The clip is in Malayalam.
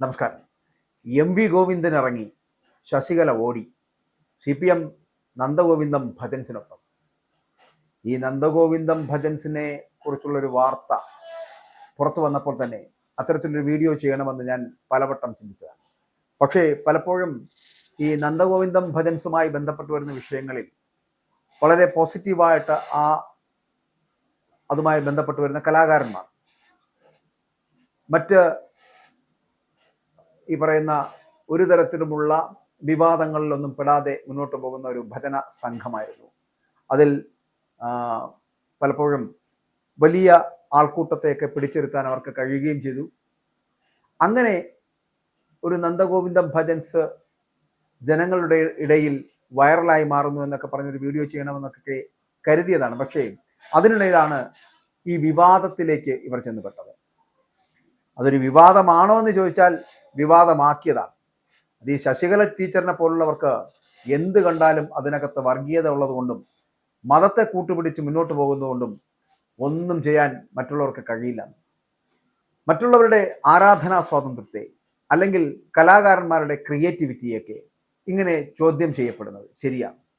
നമസ്കാരം. എം.വി. ഗോവിന്ദൻ ഇറങ്ങി, ശശികല ഓടി. CPM നന്ദഗോവിന്ദം ഭജൻസിനൊപ്പം. ഈ നന്ദഗോവിന്ദം ഭജൻസിനെ കുറിച്ചുള്ളൊരു വാർത്ത പുറത്തു വന്നപ്പോൾ തന്നെ അത്തരത്തിലൊരു വീഡിയോ ചെയ്യണമെന്ന് ഞാൻ പലവട്ടം ചിന്തിച്ചതാണ്. പക്ഷേ പലപ്പോഴും ഈ നന്ദഗോവിന്ദം ഭജൻസുമായി ബന്ധപ്പെട്ട് വരുന്ന വിഷയങ്ങളിൽ വളരെ പോസിറ്റീവായിട്ട് അതുമായി ബന്ധപ്പെട്ട് വരുന്ന കലാകാരന്മാർ, മറ്റ് ഈ പറയുന്ന ഒരു തരത്തിലുമുള്ള വിവാദങ്ങളിലൊന്നും പെടാതെ മുന്നോട്ട് പോകുന്ന ഒരു ഭജന സംഘമായിരുന്നു. അതിൽ പലപ്പോഴും വലിയ ആൾക്കൂട്ടത്തെയൊക്കെ പിടിച്ചിരുത്താൻ അവർക്ക് കഴിയുകയും ചെയ്തു. അങ്ങനെ ഒരു നന്ദഗോവിന്ദം ഭജൻസ് ജനങ്ങളുടെ ഇടയിൽ വൈറലായി മാറുന്നു എന്നൊക്കെ പറഞ്ഞൊരു വീഡിയോ ചെയ്യണമെന്നൊക്കെ കരുതിയതാണ്. പക്ഷേ അതിനിടയിലാണ് ഈ വിവാദത്തിലേക്ക് ഇവർ ചെന്നുപെട്ടത്. അതൊരു വിവാദമാണോ എന്ന് ചോദിച്ചാൽ വിവാദമാക്കിയതാണ്. അത് ഈ ശശികല ടീച്ചറിനെ പോലുള്ളവർക്ക് എന്ത് കണ്ടാലും അതിനകത്ത് വർഗീയത ഉള്ളതുകൊണ്ടും മതത്തെ കൂട്ടുപിടിച്ച് മുന്നോട്ട് പോകുന്നതുകൊണ്ടും ഒന്നും ചെയ്യാൻ മറ്റുള്ളവർക്ക് കഴിയില്ല. മറ്റുള്ളവരുടെ ആരാധനാ സ്വാതന്ത്ര്യത്തെ അല്ലെങ്കിൽ കലാകാരന്മാരുടെ ക്രിയേറ്റിവിറ്റിയൊക്കെ ഇങ്ങനെ ചോദ്യം ചെയ്യപ്പെടുന്നത് ശരിയാണ്.